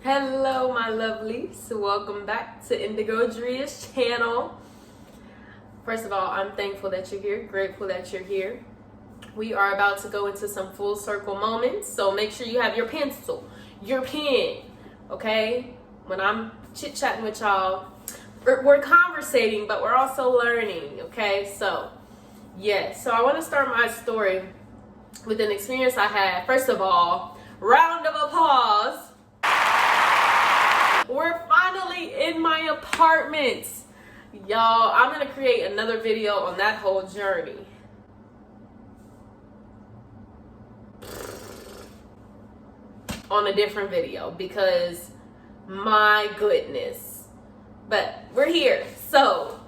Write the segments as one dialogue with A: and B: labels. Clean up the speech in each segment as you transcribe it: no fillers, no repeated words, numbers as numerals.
A: Hello, my lovelies. Welcome back to Indigo Dria's channel. First of all, I'm thankful that you're here, grateful that you're here. We are about to go into some full circle moments, so make sure you have your pencil, your pen, okay? When I'm chit-chatting with y'all, we're conversating, but we're also learning, okay? So I want to start my story with an experience I had. First of all, round of applause. We're finally in my apartment. Y'all, I'm going to create another video on that whole journey. On a different video because my goodness. But we're here. So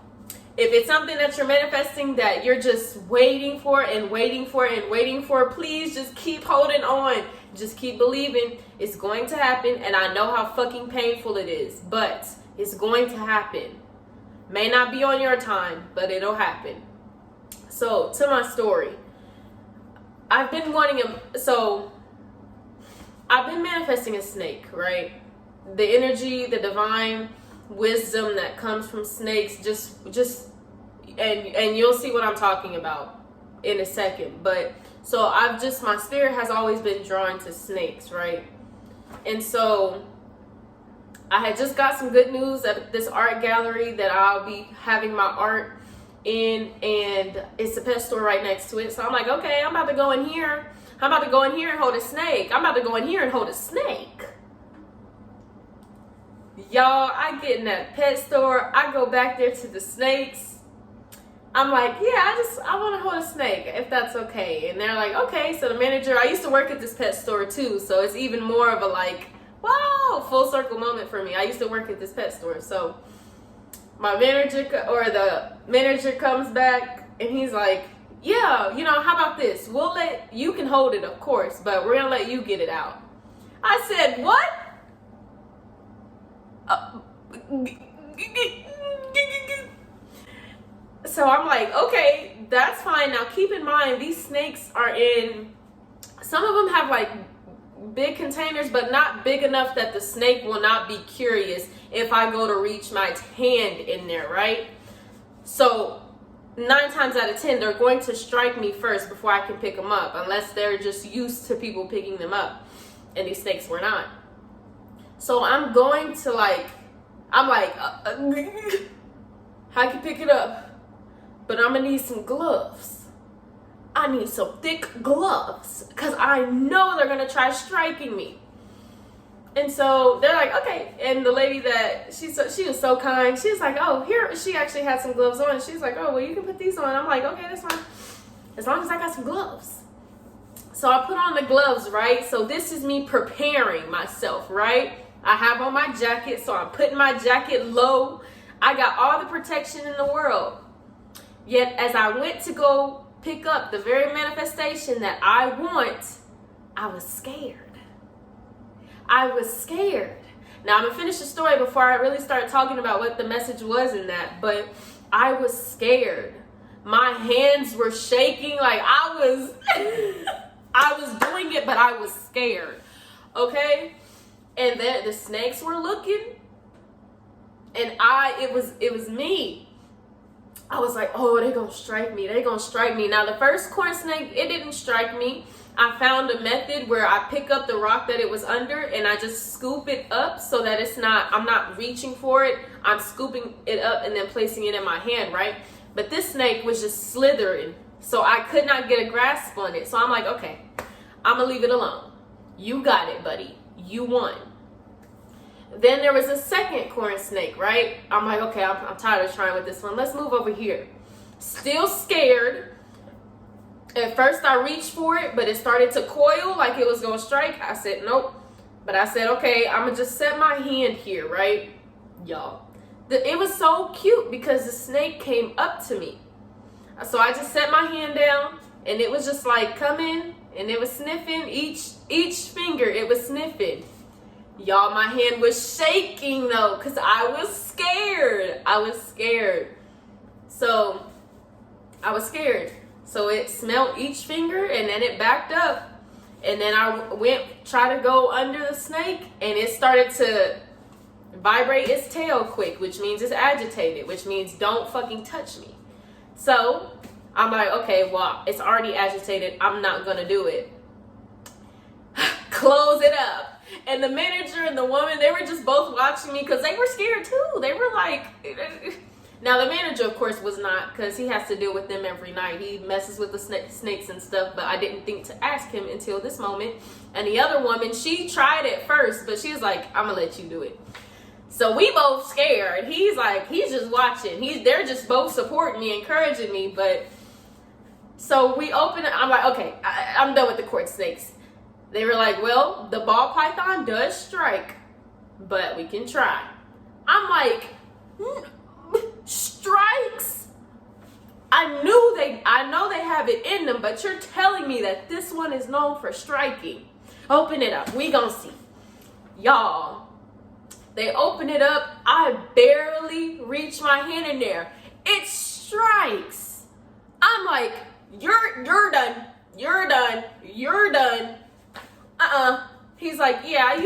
A: if it's something that you're manifesting that you're just waiting for and waiting for and waiting for, please just keep holding on. Just keep believing it's going to happen. And I know how fucking painful it is, but it's going to happen. May not be on your time, but it'll happen. So to my story, I've been manifesting a snake, right? The energy, the divine wisdom that comes from snakes, and you'll see what I'm talking about in a second. But so my spirit has always been drawn to snakes, right? And so I had just got some good news at this art gallery that I'll be having my art in, and it's a pet store right next to it. So I'm like, okay, I'm about to go in here. I'm about to go in here and hold a snake. I'm about to go in here and hold a snake. Y'all, I get in that pet store. I go back there to the snakes. I'm like, yeah, I want to hold a snake, if that's okay. And they're like, okay. So the manager, I used to work at this pet store too. So it's even more of a like, wow, full circle moment for me. I used to work at this pet store. So the manager comes back and he's like, yeah, how about this? You can hold it, of course, but we're going to let you get it out. I said, what? So I'm like, okay, that's fine. Now keep in mind, these snakes some of them have like big containers, but not big enough that the snake will not be curious if I go to reach my hand in there, right? So 9 times out of 10, they're going to strike me first before I can pick them up, unless they're just used to people picking them up, and these snakes were not. So I'm like, I can pick it up, but I'm gonna need some gloves. I need some thick gloves because I know they're gonna try striking me. And so they're like, okay. And the lady she was so kind. She was like, oh, here, she actually had some gloves on. She's like, oh, well, you can put these on. I'm like, okay, that's fine. As long as I got some gloves. So I put on the gloves, right? So this is me preparing myself, right? I have on my jacket, so I'm putting my jacket low. I got all the protection in the world. Yet as I went to go pick up the very manifestation that I want, I was scared. I was scared. Now I'm gonna finish the story before I really start talking about what the message was in that, but I was scared. My hands were shaking like I was doing it, but I was scared. Okay? And then the snakes were looking, and it was me. I was like, oh, they're gonna strike me. They're gonna strike me. Now the first corn snake, it didn't strike me. I found a method where I pick up the rock that it was under and I just scoop it up so that I'm not reaching for it. I'm scooping it up and then placing it in my hand, right? But this snake was just slithering, so I could not get a grasp on it. So I'm like, okay, I'm gonna leave it alone. You got it, buddy. You won. Then there was a second corn snake, right? I'm like, okay, I'm tired of trying with this one. Let's move over here. Still scared. At first I reached for it, but it started to coil like it was going to strike. I said, nope. But I said, okay, I'm going to just set my hand here, right? Y'all. It was so cute because the snake came up to me. So I just set my hand down, and it was just like coming, and it was sniffing. Each finger, it was sniffing. Y'all, my hand was shaking though, because I was scared. So I was scared. So it smelled each finger and then it backed up. And then I try to go under the snake, and it started to vibrate its tail quick, which means it's agitated, which means don't fucking touch me. So I'm like, okay, well, it's already agitated. I'm not going to do it. Close it up. And the manager and the woman, they were just both watching me because they were scared too. They were like, now the manager, of course, was not, because he has to deal with them every night. He messes with the snakes and stuff, but I didn't think to ask him until this moment. And the other woman, she tried it first, but she was like, I'm going to let you do it. So we both scared. He's like, he's just watching. They're just both supporting me, encouraging me. But so we open it. I'm like, okay, I'm done with the court snakes. They were like, well, the ball python does strike, but we can try. I'm like, strikes? I know they have it in them, but you're telling me that this one is known for striking. Open it up. We gonna see. Y'all, they open it up. I barely reach my hand in there. It strikes. I'm like, you're done. You're done. You're done. He's like, yeah,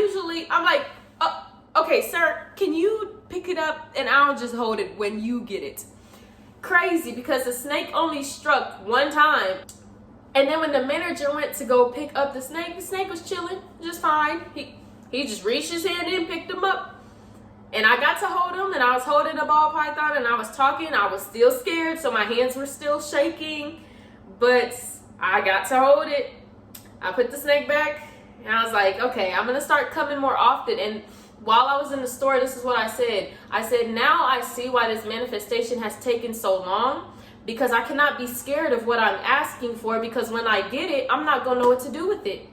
A: I'm like, oh, okay, sir, can you pick it up and I'll just hold it when you get it. Crazy, because the snake only struck one time. And then when the manager went to go pick up the snake was chilling just fine. He just reached his hand in, picked him up. And I got to hold him, and I was holding the ball python, and I was talking. I was still scared, so my hands were still shaking. But I got to hold it. I put the snake back, and I was like, okay, I'm going to start coming more often. And while I was in the store, this is what I said. I said, now I see why this manifestation has taken so long, because I cannot be scared of what I'm asking for, because when I get it, I'm not going to know what to do with it.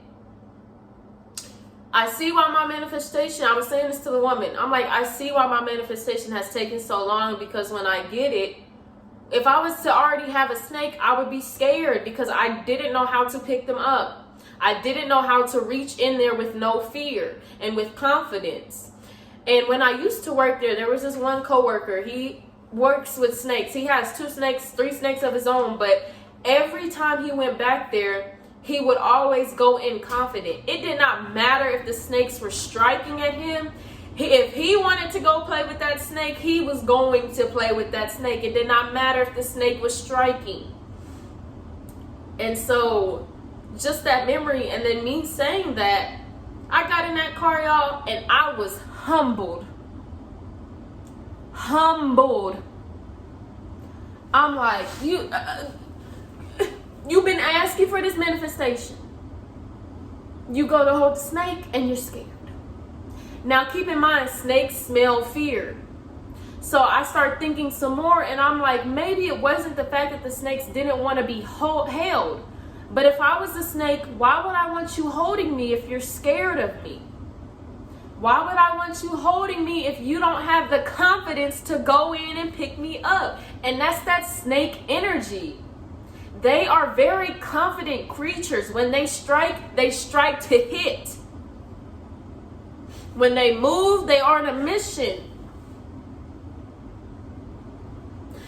A: I see why my manifestation, I was saying this to the woman, I'm like, I see why my manifestation has taken so long, because when I get it, if I was to already have a snake, I would be scared, because I didn't know how to pick them up. I didn't know how to reach in there with no fear and with confidence. And when I used to work there was this one coworker. He works with snakes. He has 3 snakes of his own, but every time he went back there, he would always go in confident. It did not matter if the snakes were striking at him. If he wanted to go play with that snake, he was going to play with that snake. It did not matter if the snake was striking. And so just that memory, and then me saying that, I got in that car, y'all, and I was humbled. I'm like, you've been asking for this manifestation. You go to hold the snake and you're scared. Now keep in mind, snakes smell fear. So I start thinking some more, and I'm like, maybe it wasn't the fact that the snakes didn't want to be held. But if I was a snake, why would I want you holding me if you're scared of me? Why would I want you holding me if you don't have the confidence to go in and pick me up? And that's that snake energy. They are very confident creatures. When they strike to hit. When they move, they are on a mission.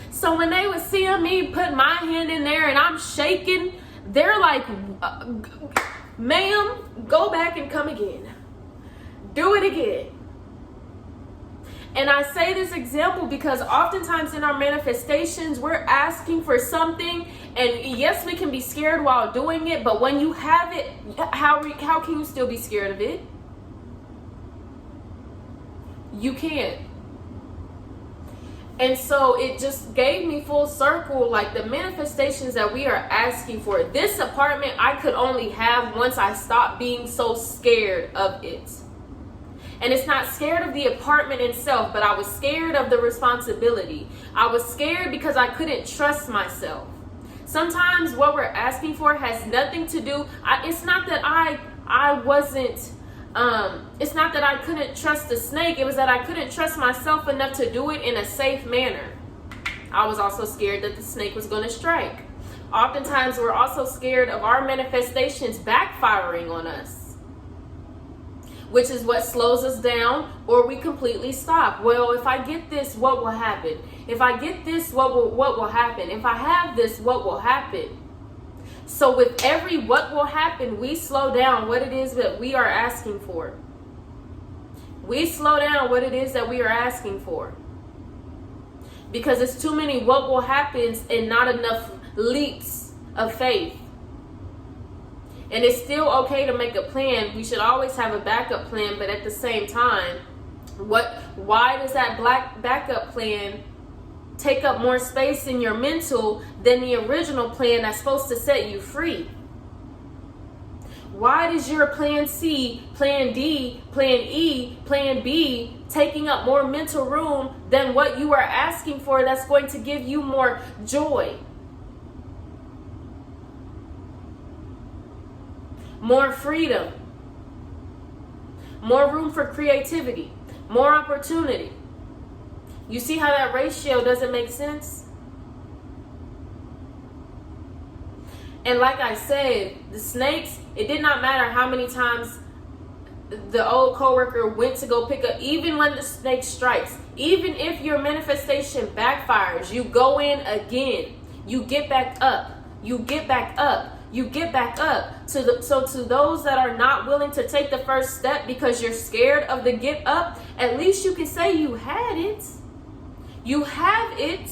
A: So when they would see me put my hand in there and I'm shaking, they're like, ma'am, go back and come again. Do it again. And I say this example because oftentimes in our manifestations, we're asking for something, and yes, we can be scared while doing it, but when you have it, how can you still be scared of it? You can't. And so it just gave me full circle, like the manifestations that we are asking for. This apartment I could only have once I stopped being so scared of it. And it's not scared of the apartment itself, but I was scared of the responsibility. I was scared because I couldn't trust myself. Sometimes what we're asking for has nothing to do. It's not that I wasn't. It's not that I couldn't trust the snake. It was that I couldn't trust myself enough to do it in a safe manner. I was also scared that the snake was going to strike. Oftentimes, we're also scared of our manifestations backfiring on us, which is what slows us down, or we completely stop. Well, if I get this, what will happen? If I get this, what will happen? If I have this, what will happen? So with every what will happen, we slow down what it is that we are asking for. We slow down what it is that we are asking for. Because it's too many what will happens and not enough leaps of faith. And it's still okay to make a plan. We should always have a backup plan, but at the same time, why does that backup plan take up more space in your mental than the original plan that's supposed to set you free? Why does your plan C, plan D, plan E, plan B taking up more mental room than what you are asking for that's going to give you more joy? More freedom. More room for creativity. More opportunity. You see how that ratio doesn't make sense? And like I said, the snakes, it did not matter how many times the old coworker went to go pick up, even when the snake strikes, even if your manifestation backfires, you go in again. You get back up. You get back up. You get back up. So to those that are not willing to take the first step because you're scared of the get up, at least you can say you had it. You have it.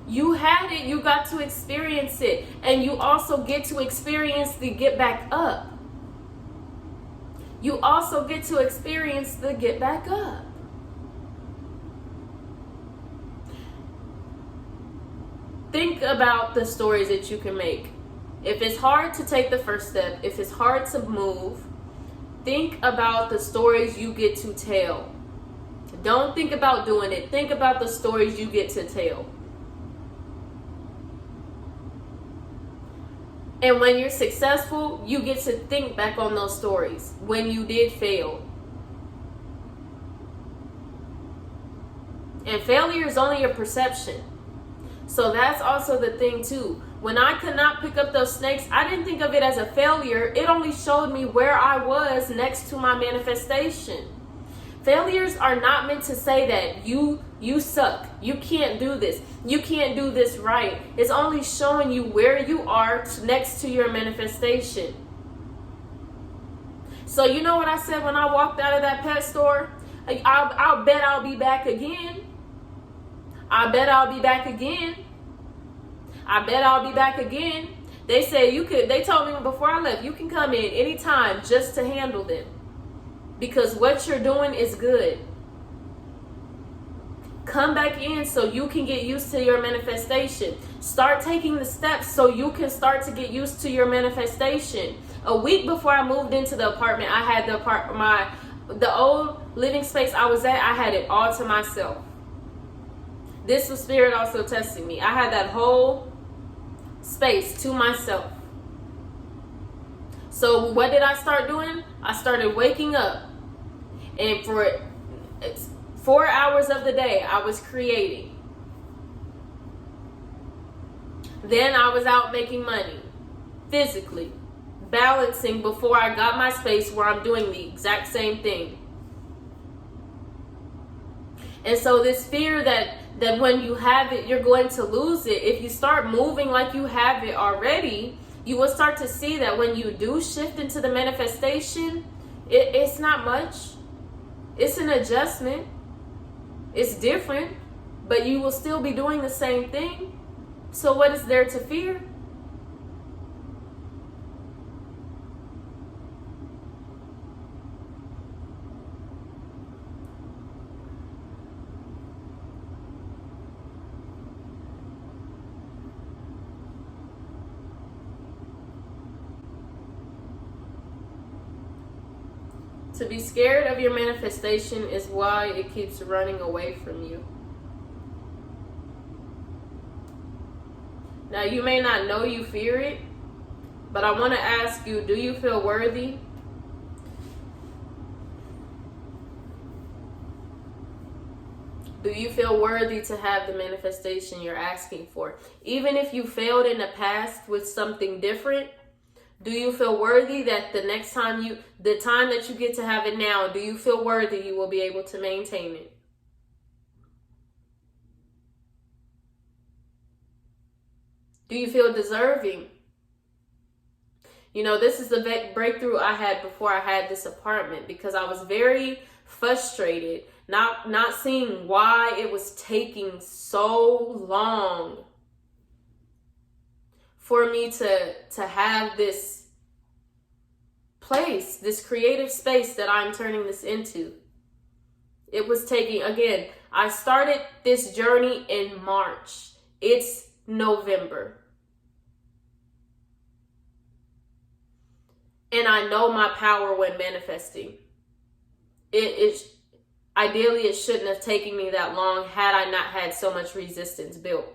A: You had it. You got to experience it. And you also get to experience the get back up. You also get to experience the get back up. Think about the stories that you can make. If it's hard to take the first step, if it's hard to move, think about the stories you get to tell. Don't think about doing it. Think about the stories you get to tell. And when you're successful, you get to think back on those stories when you did fail. And failure is only a perception. So that's also the thing too. When I could not pick up those snakes, I didn't think of it as a failure. It only showed me where I was next to my manifestation. Failures are not meant to say that you suck. You can't do this. You can't do this right. It's only showing you where you are next to your manifestation. So you know what I said when I walked out of that pet store? I'll bet I'll be back again. I bet I'll be back again. I bet I'll be back again. They said they told me before I left, you can come in anytime just to handle them. Because what you're doing is good. Come back in so you can get used to your manifestation. Start taking the steps so you can start to get used to your manifestation. A week before I moved into the apartment, I had the old living space I was at, I had it all to myself. This was Spirit also testing me. I had that whole space to myself. So what did I start doing? I started waking up. And for 4 hours of the day, I was creating. Then I was out making money. Physically. Balancing before I got my space where I'm doing the exact same thing. And so this fear that when you have it, you're going to lose it. If you start moving like you have it already, you will start to see that when you do shift into the manifestation, it's not much. It's an adjustment. It's different, but you will still be doing the same thing. So what is there to fear? To be scared of your manifestation is why it keeps running away from you. Now, you may not know you fear it, but I want to ask you, do you feel worthy? Do you feel worthy to have the manifestation you're asking for? Even if you failed in the past with something different, do you feel worthy that the time that you get to have it now, do you feel worthy you will be able to maintain it? Do you feel deserving? You know, this is the breakthrough I had before I had this apartment, because I was very frustrated, not seeing why it was taking so long for me to have this place, this creative space that I'm turning this into. It was taking, again, I started this journey in March. It's November. And I know my power when manifesting. Ideally, it shouldn't have taken me that long had I not had so much resistance built.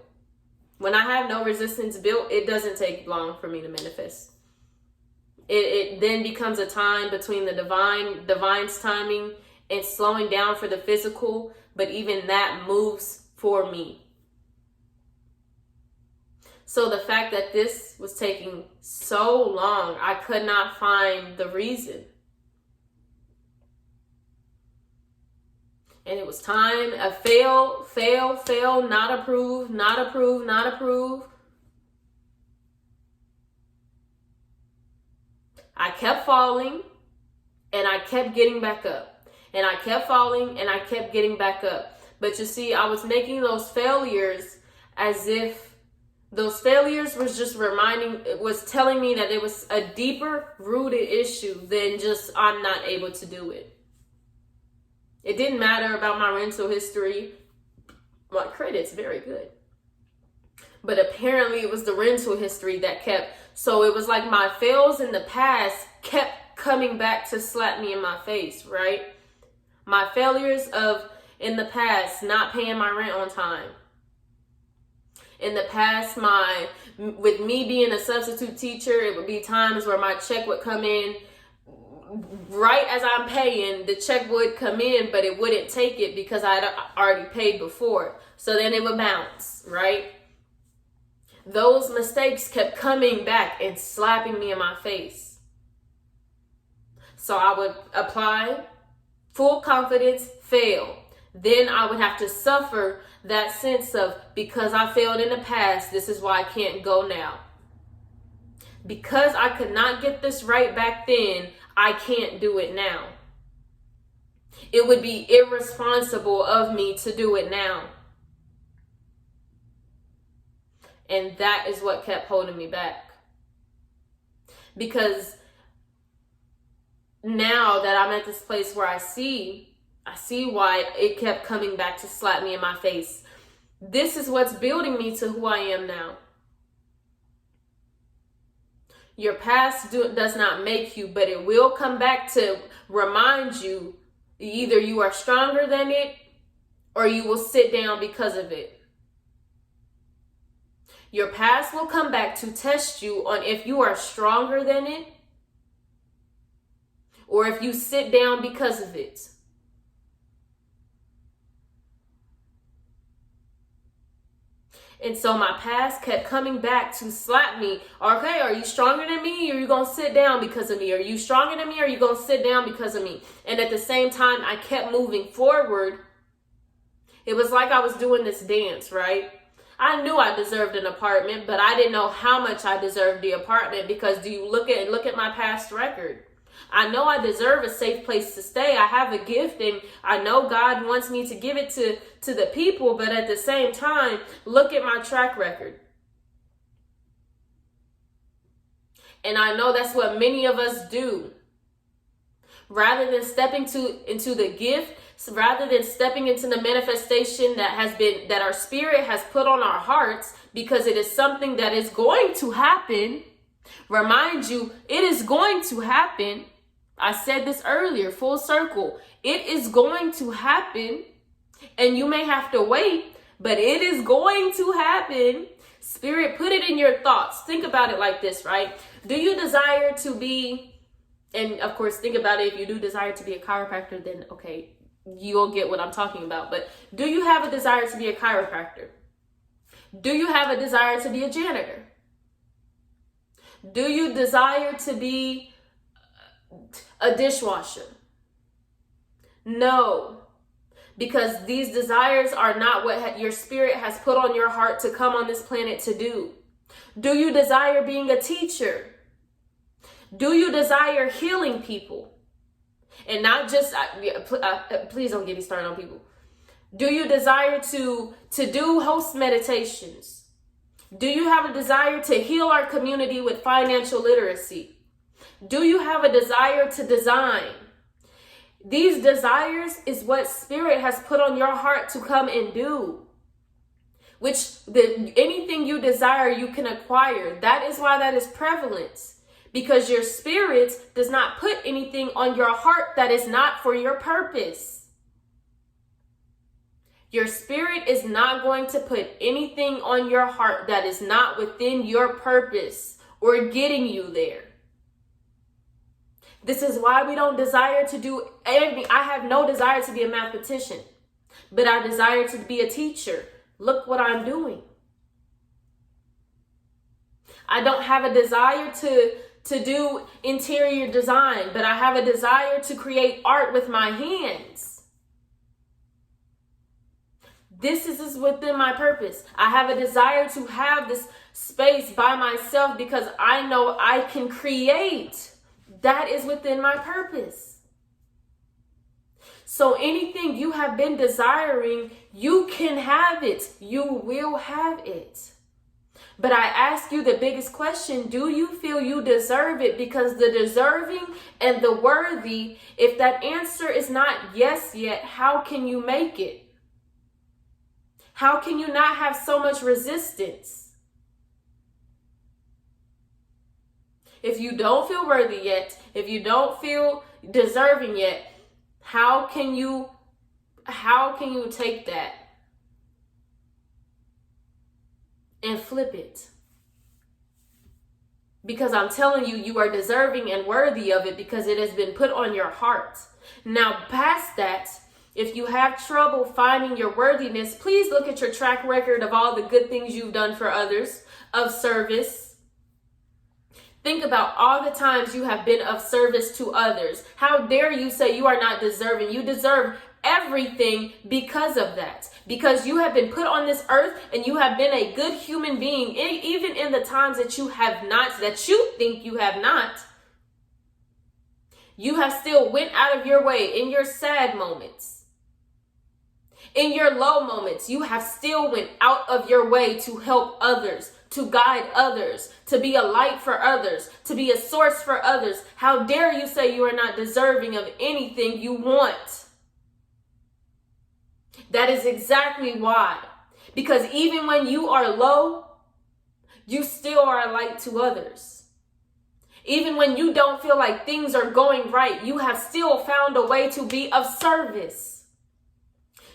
A: When I have no resistance built, it doesn't take long for me to manifest. It then becomes a time between the divine's timing and slowing down for the physical, but even that moves for me. So the fact that this was taking so long, I could not find the reason. And it was time, a fail, not approve, not approve, not approve. I kept falling and I kept getting back up. And I kept falling and I kept getting back up. But you see, I was making those failures as if those failures was telling me that it was a deeper rooted issue than just I'm not able to do it. It didn't matter about my rental history. My credit's very good. But apparently it was the rental history that kept. So it was like my fails in the past kept coming back to slap me in my face, right? My failures in the past, not paying my rent on time. In the past, with me being a substitute teacher, it would be times where my check would come in right as I'm paying. The check would come in, but it wouldn't take it because I'd already paid before. So then it would bounce, right? Those mistakes kept coming back and slapping me in my face. So I would apply, full confidence, fail. Then I would have to suffer that sense of, because I failed in the past, this is why I can't go now. Because I could not get this right back then, I can't do it now. It would be irresponsible of me to do it now. And that is what kept holding me back. Because now that I'm at this place where I see why it kept coming back to slap me in my face. This is what's building me to who I am now. Your past does not make you, but it will come back to remind you either you are stronger than it or you will sit down because of it. Your past will come back to test you on if you are stronger than it or if you sit down because of it. And so my past kept coming back to slap me. Okay, are you stronger than me or are you going to sit down because of me? Are you stronger than me or are you going to sit down because of me? And at the same time, I kept moving forward. It was like I was doing this dance, right? I knew I deserved an apartment, but I didn't know how much I deserved the apartment because do you look at my past record? I know I deserve a safe place to stay. I have a gift and I know God wants me to give it to the people, but at the same time, look at my track record. And I know that's what many of us do. Rather than stepping into the gift, rather than stepping into the manifestation that our spirit has put on our hearts, because it is something that is going to happen. Remind you, it is going to happen. I said this earlier, full circle. It is going to happen, and you may have to wait, but it is going to happen. Spirit, put it in your thoughts. Think about it like this, right? Do you desire to be, and of course, think about it. If you do desire to be a chiropractor, then okay, you'll get what I'm talking about. But do you have a desire to be a chiropractor? Do you have a desire to be a janitor? Do you desire to be a dishwasher? No, because these desires are not what your spirit has put on your heart to come on this planet to do. Do you desire being a teacher? Do you desire healing people? And not just, please don't get me started on people. Do you desire to do host meditations? Do you have a desire to heal our community with financial literacy? Do you have a desire to design? These desires is what Spirit has put on your heart to come and do. Anything you desire, you can acquire. That is why that is prevalent. Because your spirit does not put anything on your heart that is not for your purpose. Your spirit is not going to put anything on your heart that is not within your purpose or getting you there. This is why we don't desire to do anything. I have no desire to be a mathematician, but I desire to be a teacher. Look what I'm doing. I don't have a desire to do interior design, but I have a desire to create art with my hands. This is within my purpose. I have a desire to have this space by myself because I know I can create. That is within my purpose. So anything you have been desiring, you can have it. You will have it. But I ask you the biggest question, do you feel you deserve it? Because the deserving and the worthy, if that answer is not yes yet, how can you make it? How can you not have so much resistance? If you don't feel worthy yet, if you don't feel deserving yet, how can you take that and flip it? Because I'm telling you, you are deserving and worthy of it because it has been put on your heart. Now, past that, if you have trouble finding your worthiness, please look at your track record of all the good things you've done for others, of service. Think about all the times you have been of service to others. How dare you say you are not deserving? You deserve everything because of that. Because you have been put on this earth and you have been a good human being, even in the times that you have not, that you think you have not. You have still went out of your way in your sad moments. In your low moments, you have still went out of your way to help others, to guide others, to be a light for others, to be a source for others. How dare you say you are not deserving of anything you want? That is exactly why. Because even when you are low, you still are a light to others. Even when you don't feel like things are going right, you have still found a way to be of service.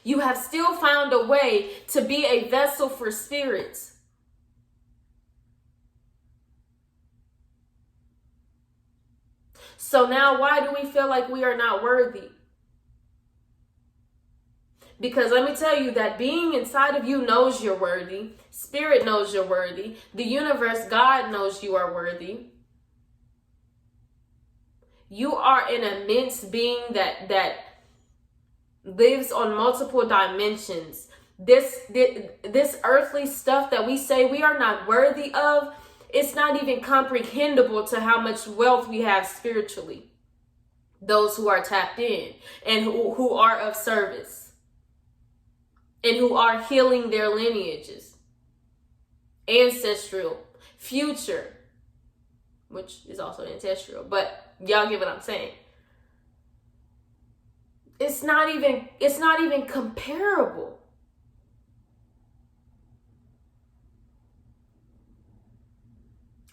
A: You have still found a way to be a vessel for Spirit. So now, why do we feel like we are not worthy? Because let me tell you that being inside of you knows you're worthy. Spirit knows you're worthy. The universe, God knows you are worthy. You are an immense being that lives on multiple dimensions. This earthly stuff that we say we are not worthy of, it's not even comprehensible to how much wealth we have spiritually. Those who are tapped in and who are of service and who are healing their lineages, ancestral, future, which is also ancestral, but y'all get what I'm saying. It's not even comparable.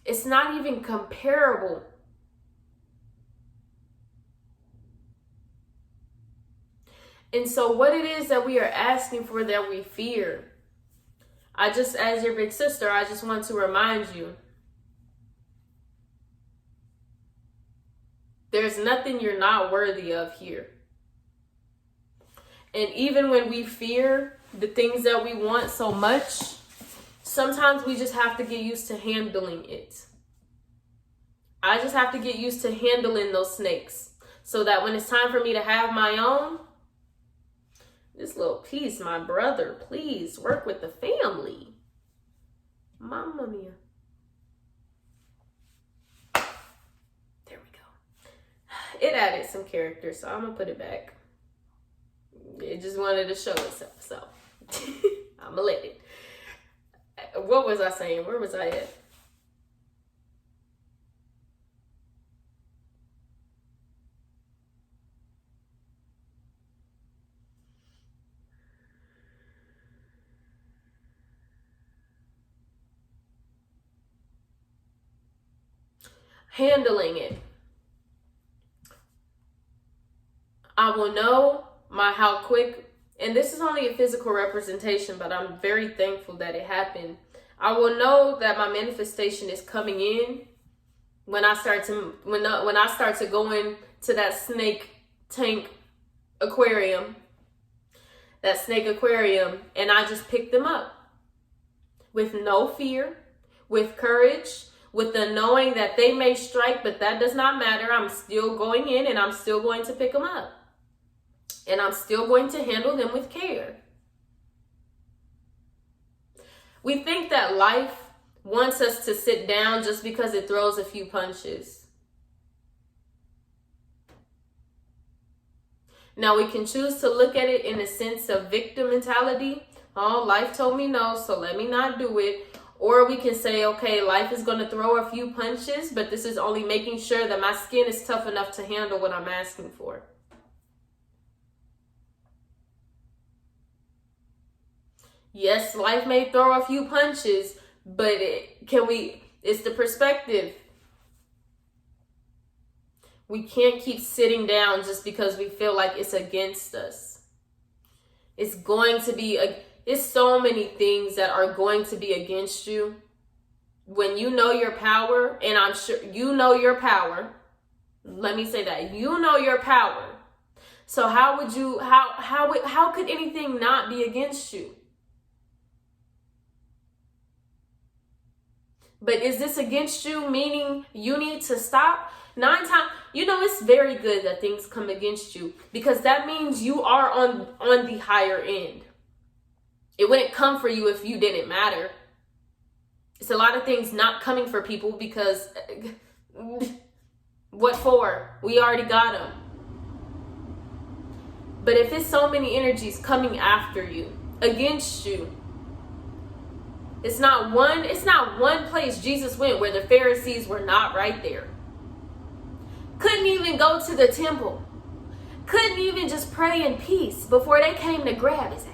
A: It's not even comparable. And so what it is that we are asking for that we fear, as your big sister, I just want to remind you, there's nothing you're not worthy of here. And even when we fear the things that we want so much, sometimes we just have to get used to handling it. I just have to get used to handling those snakes so that when it's time for me to have my own, this little piece, my brother, please work with the family. Mamma mia. it added some character, so I'm gonna put it back. It just wanted to show itself, so I'm gonna let it. What was I saying? Where was I at? Handling it. I will know how quick, and this is only a physical representation, but I'm very thankful that it happened. I will know that my manifestation is coming in when I start to when I start to go into that snake aquarium, and I just pick them up with no fear, with courage, with the knowing that they may strike, but that does not matter. I'm still going in and I'm still going to pick them up. And I'm still going to handle them with care. We think that life wants us to sit down just because it throws a few punches. Now, we can choose to look at it in a sense of victim mentality. Oh, life told me no, so let me not do it. Or we can say, okay, life is going to throw a few punches, but this is only making sure that my skin is tough enough to handle what I'm asking for. Yes, life may throw a few punches, but it's the perspective. We can't keep sitting down just because we feel like it's against us. It's so many things that are going to be against you. When you know your power, and I'm sure you know your power. Let me say that. You know your power. So how could anything not be against you? But is this against you, meaning you need to stop? 9 times, it's very good that things come against you, because that means you are on the higher end. It wouldn't come for you if you didn't matter. It's a lot of things not coming for people because what for? We already got them. But if it's so many energies coming after you, against you, it's not one place Jesus went where the Pharisees were not right there. Couldn't even go to the temple. Couldn't even just pray in peace before they came to grab his ass.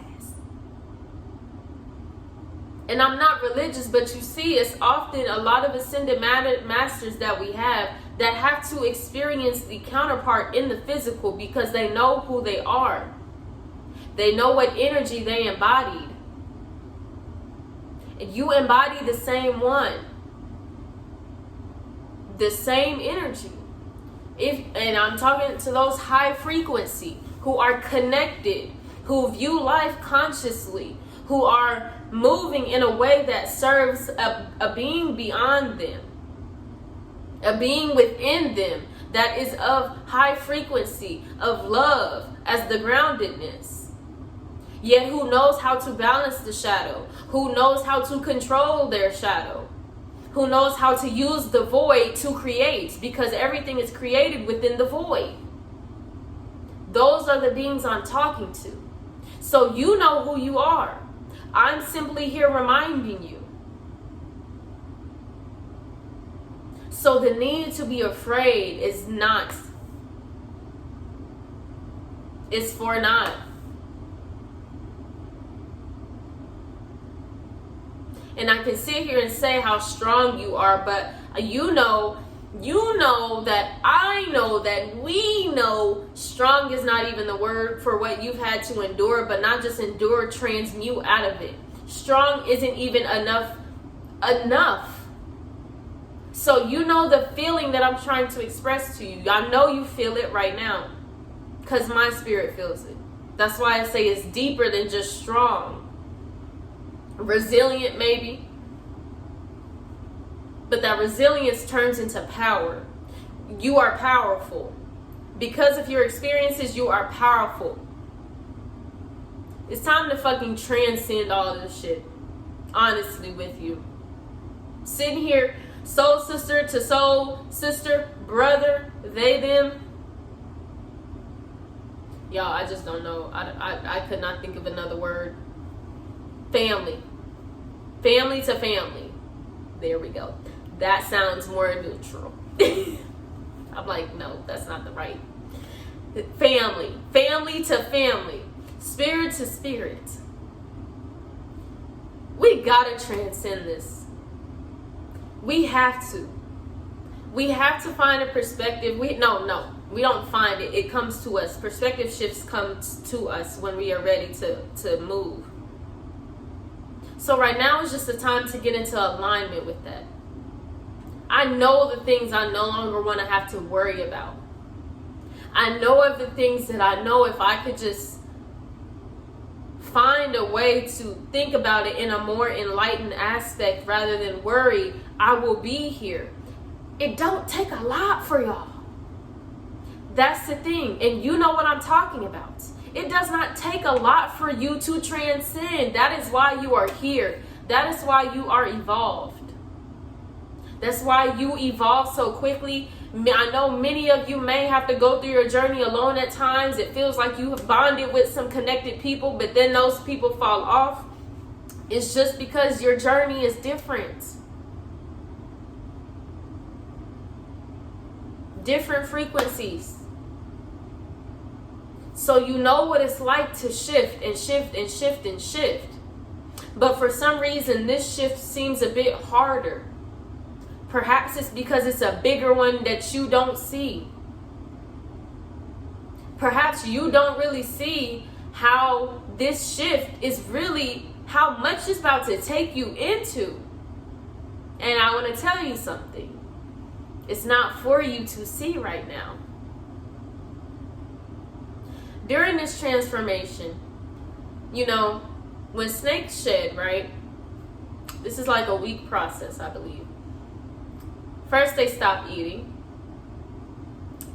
A: And I'm not religious, but you see, it's often a lot of ascended masters that we have that have to experience the counterpart in the physical because they know who they are. They know what energy they embodied. And you embody the same one. The same energy. And I'm talking to those high frequency who are connected, who view life consciously, who are moving in a way that serves a being beyond them, a being within them that is of high frequency, of love as the groundedness. Yet who knows how to balance the shadow, who knows how to control their shadow, who knows how to use the void to create, because everything is created within the void. Those are the beings I'm talking to. So you know who you are. I'm simply here reminding you. So the need to be afraid is not. It's for not. And I can sit here and say how strong you are, but you know that I know that we know strong is not even the word for what you've had to endure, but not just endure, transmute out of it. Strong isn't even enough. So you know the feeling that I'm trying to express to you. I know you feel it right now because my spirit feels it. That's why I say it's deeper than just strong. Resilient maybe, but that resilience turns into power. You are powerful. Because of your experiences, you are powerful. It's time to fucking transcend all of this shit, honestly, with you. Sitting here, soul sister to soul sister, brother, they, them, Y'all, I just don't know. I could not think of another word. Family. Family to family. There we go. That sounds more neutral. I'm like, no, that's not the right. Family. Family to family. Spirit to spirit. We gotta transcend this. We have to. We have to find a perspective. We don't find it. It comes to us. Perspective shifts come to us when we are ready to move. So right now is just the time to get into alignment with that. I know the things I no longer want to have to worry about. I know of the things that I know if I could just find a way to think about it in a more enlightened aspect rather than worry, I will be here. It don't take a lot for y'all. That's the thing. And you know what I'm talking about. It does not take a lot for you to transcend. That is why you are here. That is why you are evolved. That's why you evolve so quickly. I know many of you may have to go through your journey alone at times. It feels like you have bonded with some connected people, but then those people fall off. It's just because your journey is different. Different frequencies. So you know what it's like to shift and shift and shift and shift. But for some reason, this shift seems a bit harder. Perhaps it's because it's a bigger one that you don't see. Perhaps you don't really see how this shift is really, how much it's about to take you into. And I want to tell you something. It's not for you to see right now. During this transformation, when snakes shed, right? This is like a week process, I believe. First, they stop eating.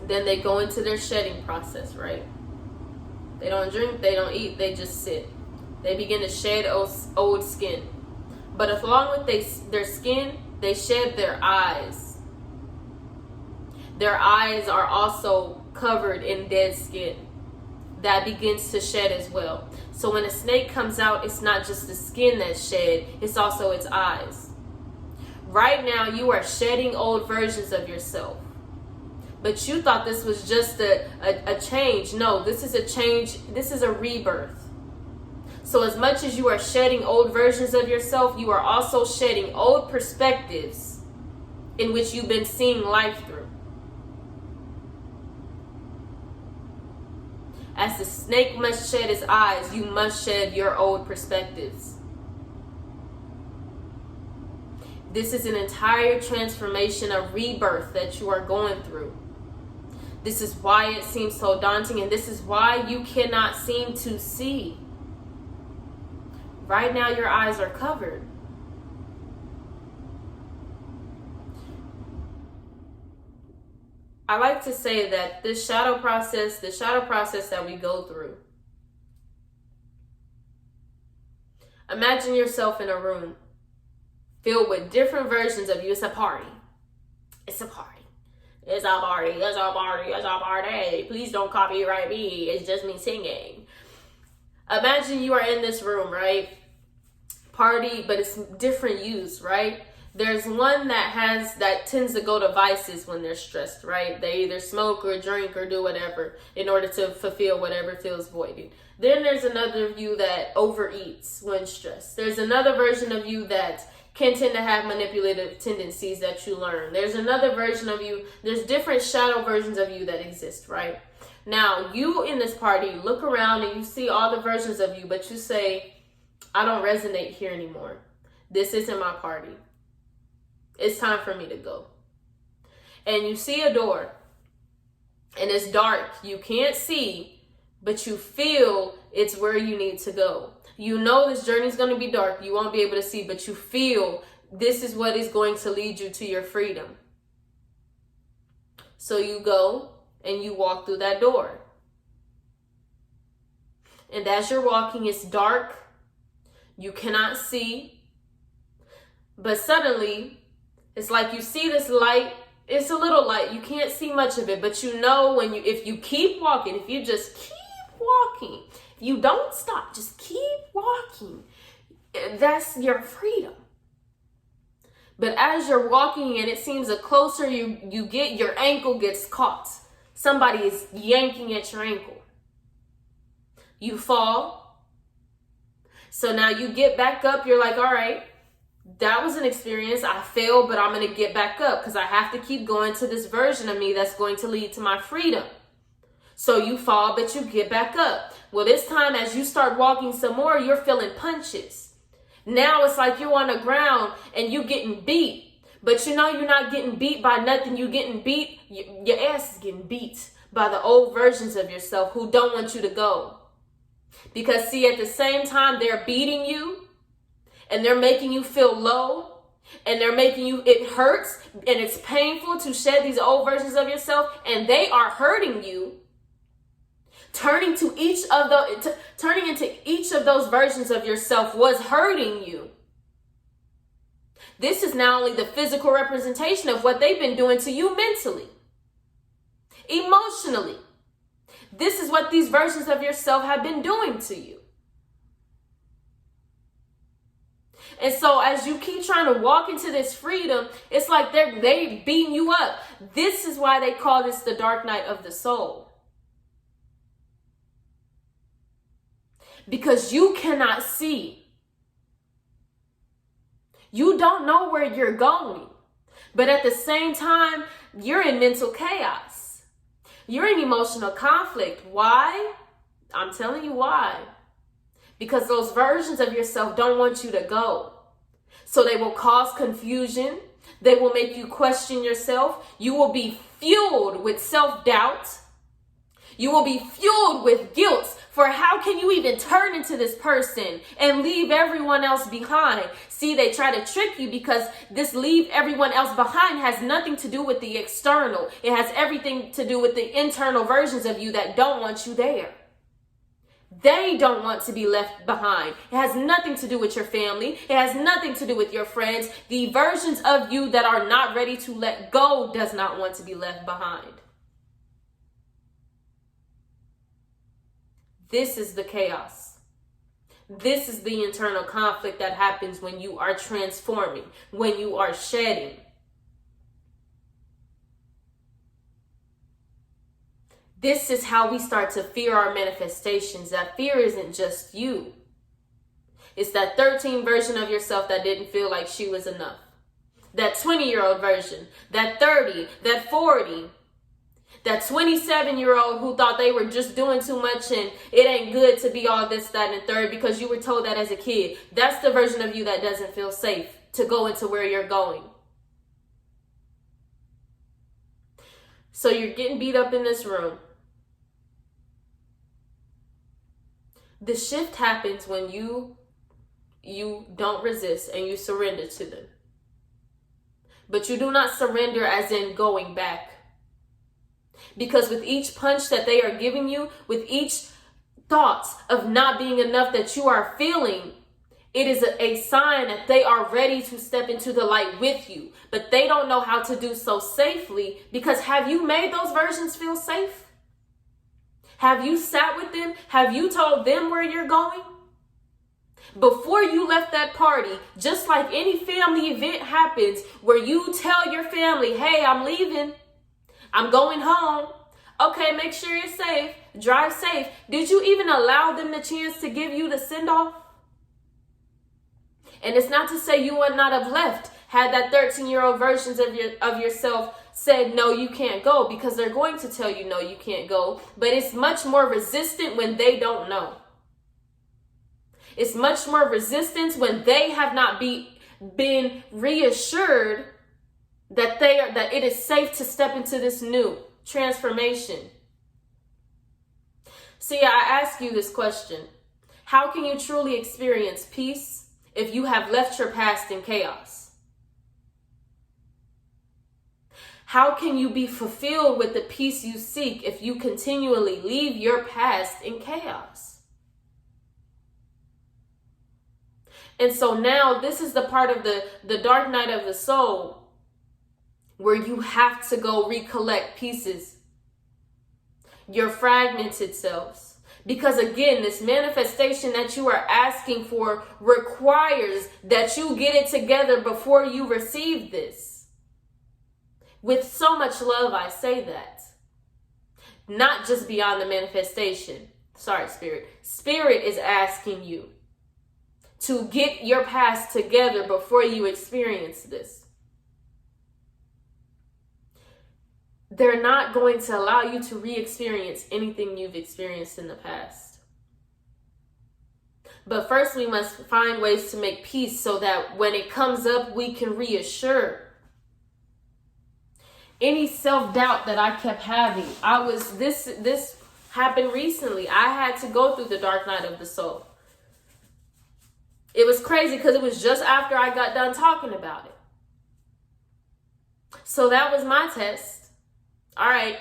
A: Then they go into their shedding process, right? They don't drink, they don't eat, they just sit. They begin to shed old skin. But along with their skin, they shed their eyes. Their eyes are also covered in dead skin. That begins to shed as well. So when a snake comes out, it's not just the skin that's shed, it's also its eyes. Right now, you are shedding old versions of yourself. But you thought this was just a change. No, this is a change. This is a rebirth. So as much as you are shedding old versions of yourself, you are also shedding old perspectives in which you've been seeing life through. As the snake must shed its eyes, you must shed your old perspectives. This is an entire transformation, a rebirth that you are going through. This is why it seems so daunting, and this is why you cannot seem to see. Right now, your eyes are covered. I like to say that the shadow process that we go through. Imagine yourself in a room filled with different versions of you. It's a party. It's a party. It's a party. It's a party. It's a party. Please don't copyright me. It's just me singing. Imagine you are in this room, right? Party, but it's different yous, right? There's one that tends to go to vices when they're stressed, right? They either smoke or drink or do whatever in order to fulfill whatever feels voided. Then there's another of you that overeats when stressed. There's another version of you that can tend to have manipulative tendencies that you learn. There's another version of you. There's different shadow versions of you that exist, right? Now, you in this party, look around and you see all the versions of you, but you say, I don't resonate here anymore. This isn't my party. It's time for me to go. And you see a door and it's dark. You can't see, but you feel it's where you need to go. You know this journey is going to be dark. You won't be able to see, but you feel this is what is going to lead you to your freedom. So you go and you walk through that door. And as you're walking, it's dark. You cannot see. But suddenly, it's like you see this light. It's a little light. You can't see much of it, but you know if you keep walking, if you just keep walking. If you don't stop, just keep walking. That's your freedom. But as you're walking and it seems the closer you get, your ankle gets caught. Somebody is yanking at your ankle. You fall. So now you get back up. You're like, all right, that was an experience. I failed, but I'm going to get back up because I have to keep going to this version of me that's going to lead to my freedom. So you fall, but you get back up. Well, this time as you start walking some more, you're feeling punches. Now it's like you're on the ground and you're getting beat. But you know you're not getting beat by nothing. You're getting beat. Your ass is getting beat by the old versions of yourself who don't want you to go. Because see, at the same time, they're beating you and they're making you feel low and they're making you, it hurts and it's painful to shed these old versions of yourself, and they are hurting you. Turning into each of those versions of yourself was hurting you. This is not only the physical representation of what they've been doing to you mentally, emotionally. This is what these versions of yourself have been doing to you. And so as you keep trying to walk into this freedom, it's like they beating you up. This is why they call this the dark night of the soul. Because you cannot see. You don't know where you're going. But at the same time, you're in mental chaos. You're in emotional conflict. Why? I'm telling you why. Because those versions of yourself don't want you to go. So they will cause confusion. They will make you question yourself. You will be fueled with self-doubt. You will be fueled with guilt for how can you even turn into this person and leave everyone else behind? See, they try to trick you because this leave everyone else behind has nothing to do with the external. It has everything to do with the internal versions of you that don't want you there. They don't want to be left behind. It has nothing to do with your family. It has nothing to do with your friends. The versions of you that are not ready to let go does not want to be left behind. This is the chaos. This is the internal conflict that happens when you are transforming, when you are shedding. This is how we start to fear our manifestations. That fear isn't just you. It's that 13 version of yourself that didn't feel like she was enough. That 20-year-old version, that 30, that 40, that 27-year-old who thought they were just doing too much and it ain't good to be all this, that, and third because you were told that as a kid. That's the version of you that doesn't feel safe to go into where you're going. So you're getting beat up in this room. The shift happens when you don't resist and you surrender to them. But you do not surrender as in going back. Because with each punch that they are giving you, with each thoughts of not being enough that you are feeling, it is a sign that they are ready to step into the light with you. But they don't know how to do so safely, because have you made those versions feel safe? Have you sat with them? Have you told them where you're going? Before you left that party, just like any family event happens where you tell your family, hey, I'm leaving. I'm going home. Okay, make sure you're safe. Drive safe. Did you even allow them the chance to give you the send-off? And it's not to say you would not have left had that 13-year-old versions of yourself said, no, you can't go, because they're going to tell you, no, you can't go. But it's much more resistant when they don't know. It's much more resistance when they have not been reassured that it is safe to step into this new transformation. See, I ask you this question. How can you truly experience peace if you have left your past in chaos? How can you be fulfilled with the peace you seek if you continually leave your past in chaos? And so now this is the part of the dark night of the soul where you have to go recollect pieces, your fragmented selves, Because again, this manifestation that you are asking for requires that you get it together before you receive this. With so much love, I say that. Not just beyond the manifestation. Sorry, Spirit. Spirit is asking you to get your past together before you experience this. They're not going to allow you to re-experience anything you've experienced in the past. But first, we must find ways to make peace so that when it comes up, we can reassure. Any self-doubt that I kept having, this happened recently. I had to go through the dark night of the soul. It was crazy because it was just after I got done talking about it. So that was my test. All right,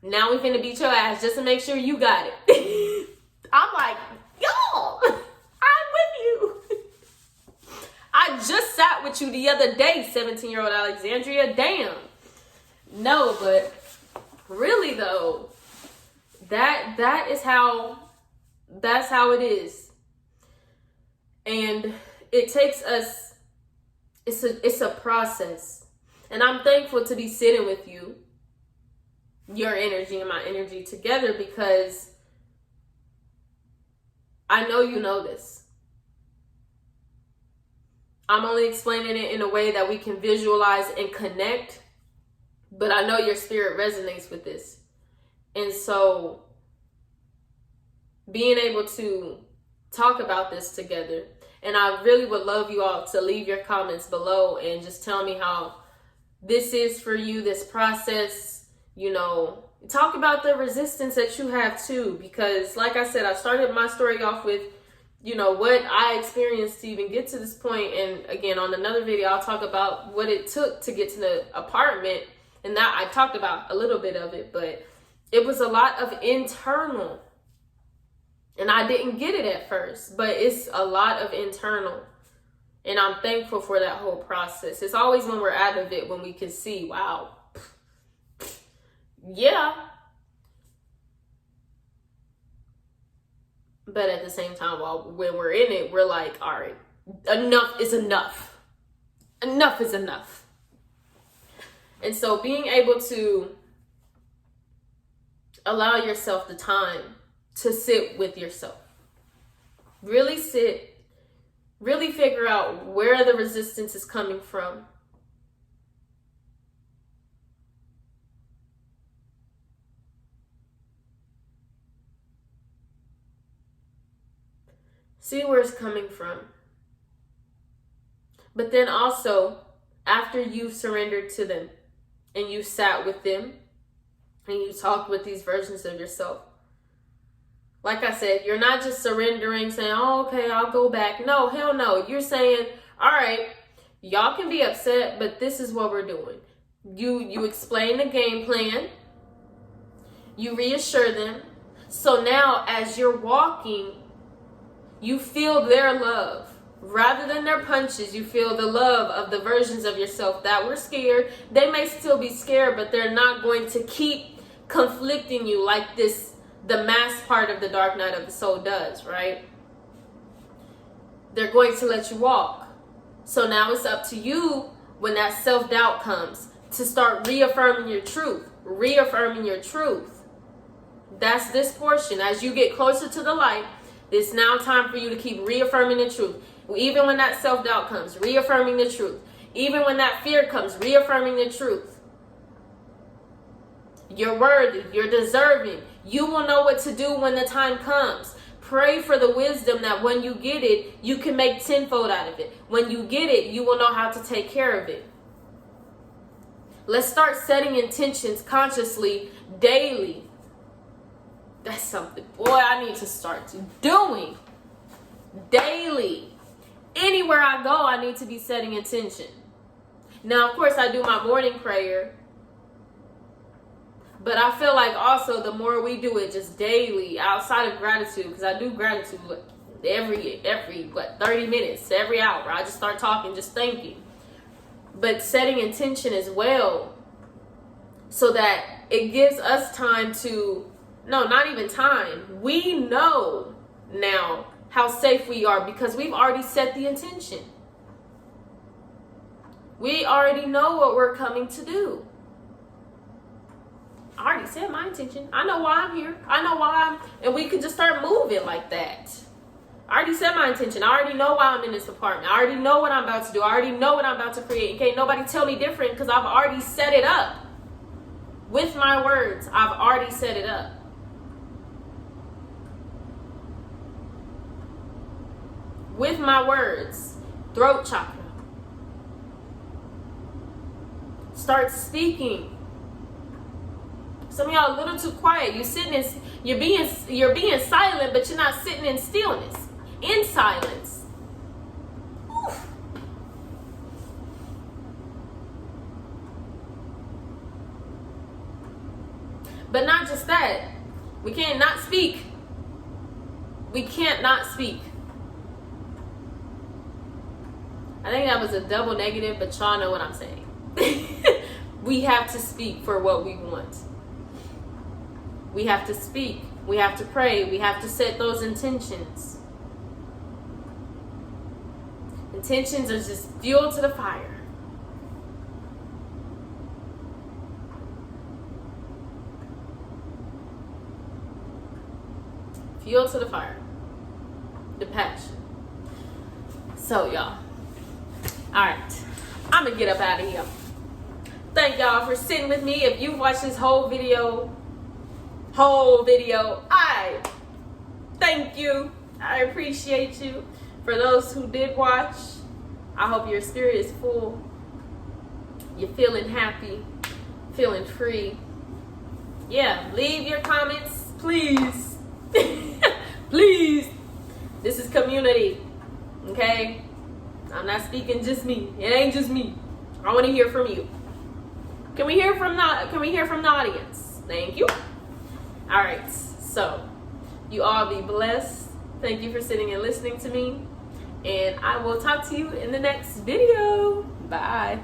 A: now we finna beat your ass just to make sure you got it. I'm like, y'all, I'm with you. I just sat with you the other day, 17-year-old Alexandria. Damn. No, but really though, that's how it is. And it takes us, it's a process. And I'm thankful to be sitting with you, your energy and my energy together, because I know you know this. I'm only explaining it in a way that we can visualize and connect. But I know your spirit resonates with this. And so being able to talk about this together, and I really would love you all to leave your comments below and just tell me how this is for you, this process, talk about the resistance that you have too. Because like I said, I started my story off with, what I experienced to even get to this point. And again, on another video, I'll talk about what it took to get to the apartment. And that I talked about a little bit of it, but it was a lot of internal. And I didn't get it at first, but it's a lot of internal. And I'm thankful for that whole process. It's always when we're out of it, when we can see, wow, yeah. But at the same time, when we're in it, we're like, all right, enough is enough. Enough is enough. And so being able to allow yourself the time to sit with yourself, really sit, really figure out where the resistance is coming from. See where it's coming from. But then also, after you've surrendered to them, and you sat with them and you talked with these versions of yourself. Like I said, you're not just surrendering, saying, oh, okay, I'll go back. No, hell no. You're saying, all right, y'all can be upset, but this is what we're doing. You explain the game plan. You reassure them. So now as you're walking, you feel their love. Rather than their punches, you feel the love of the versions of yourself that were scared. They may still be scared, but they're not going to keep conflicting you like this, the mask part of the dark night of the soul does, right? They're going to let you walk. So now it's up to you when that self-doubt comes to start reaffirming your truth. Reaffirming your truth. That's this portion. As you get closer to the light, it's now time for you to keep reaffirming the truth. Even when that self-doubt comes, reaffirming the truth. Even when that fear comes, reaffirming the truth. You're worthy. You're deserving. You will know what to do when the time comes. Pray for the wisdom that when you get it, you can make tenfold out of it. When you get it, you will know how to take care of it. Let's start setting intentions consciously, daily. That's something, boy, I need to start doing daily. Anywhere I go, I need to be setting intention. Now, of course, I do my morning prayer. But I feel like also the more we do it just daily, outside of gratitude, because I do gratitude every 30 minutes, every hour. I just start talking, just thinking. But setting intention as well, so that it gives us time to No, not even time. We know now how safe we are because we've already set the intention. We already know what we're coming to do. I already set my intention. I know why I'm here. I know why and we can just start moving like that. I already set my intention. I already know why I'm in this apartment. I already know what I'm about to do. I already know what I'm about to create. And can't nobody tell me different because I've already set it up. With my words, I've already set it up. With my words. Throat chakra. Start speaking. Some of y'all a little too quiet. You're being silent, but you're not sitting in stillness. In silence. Oof. But not just that. We can't not speak. We can't not speak. I think that was a double negative, but y'all know what I'm saying. We have to speak for what we want. We have to speak. We have to pray. We have to set those intentions. Intentions are just fuel to the fire. Fuel to the fire. The passion. So, y'all. Alright. I'm going to get up out of here. Thank y'all for sitting with me. If you watched this whole video, I thank you. I appreciate you. For those who did watch, I hope your spirit is full. You're feeling happy, feeling free. Yeah, leave your comments, please. Please. This is community, okay? I'm not speaking just me. It ain't just me. I want to hear from you. Can we hear from the audience? Thank you. All right, so you all be blessed. Thank you for sitting and listening to me. And I will talk to you in the next video. Bye.